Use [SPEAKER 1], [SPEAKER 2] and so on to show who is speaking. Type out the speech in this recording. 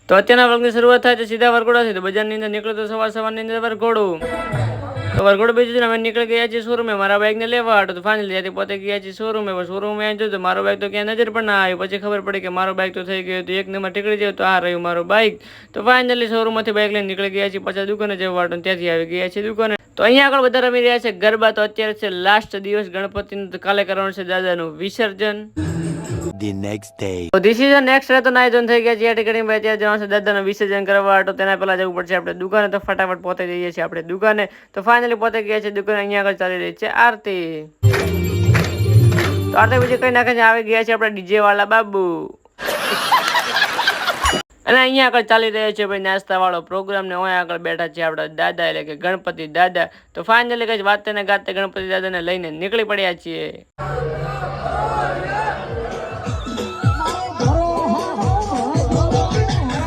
[SPEAKER 1] તો અત્યારના વર્ગની શરૂઆત થાય તો સીધા વરઘોડાથી તો બજારની અંદર નીકળ્યો તો સવારની અંદર વરઘોડું. તો વરઘોડું બીજું અમે નીકળી ગયા છીએ શોરૂમે મારા બાઇકને લેવા હતો. તો ફાઇનલી ત્યાંથી પોતે ગયા છીએ શોરૂમે. શોરૂમે જોયું તો મારો બાઇક તો ક્યાં નજર પણ ના આવ્યો. પછી ખબર પડી કે મારો બાઇક તો થઈ ગયો. તો એક નંબર ટીકડી જાય તો આ રહ્યું મારો બાઇક. તો ફાઇનલી શોરૂમમાંથી બાઇક લઈને નીકળી ગયા છીએ પાછા દુકાને જવા હતો. ત્યાંથી આવી ગયા છીએ દુકાને. તો અહીંયા આગળ બધા રમી રહ્યા છે ગરબા. તો અત્યારે છે લાસ્ટ દિવસ ગણપતિનું. તો કાલે કરવાનું છે દાદાનું વિસર્જન.
[SPEAKER 2] The next day.
[SPEAKER 1] તો ધીસ ઇઝ નેક્સ્ટ ડે. તો નાઈ ધોન થઈ ગયા છે ટિકિટ ભાઈ ત્યાં જવાનું છે દાદાનું વિસર્જન કરવા. તો તેના પહેલા જવું પડશે આપણે દુકાને. તો ફટાફટ પહોંચી જઈએ છીએ આપણે દુકાને. તો ફાઇનલી પહોંચી ગયા છે દુકાને. અહીંયા આગળ ચાલી રહી છે આરતી. તો આરતી બીજી કઈ નાખે છે આવી ગયા છે આપણે ડીજે વાળા બાબુ. અને અહીંયા આગળ ચાલી રહ્યો છે ભાઈ નાસ્તા વાળો પ્રોગ્રામ. ને અહીંયા આગળ બેઠા છે આપણા દાદા એટલે કે ગણપતિ દાદા. તો ફાઇનલી કઈ વાતે ને ગાતે ગણપતિ દાદાને લઈને નીકળી પડ્યા છીએ.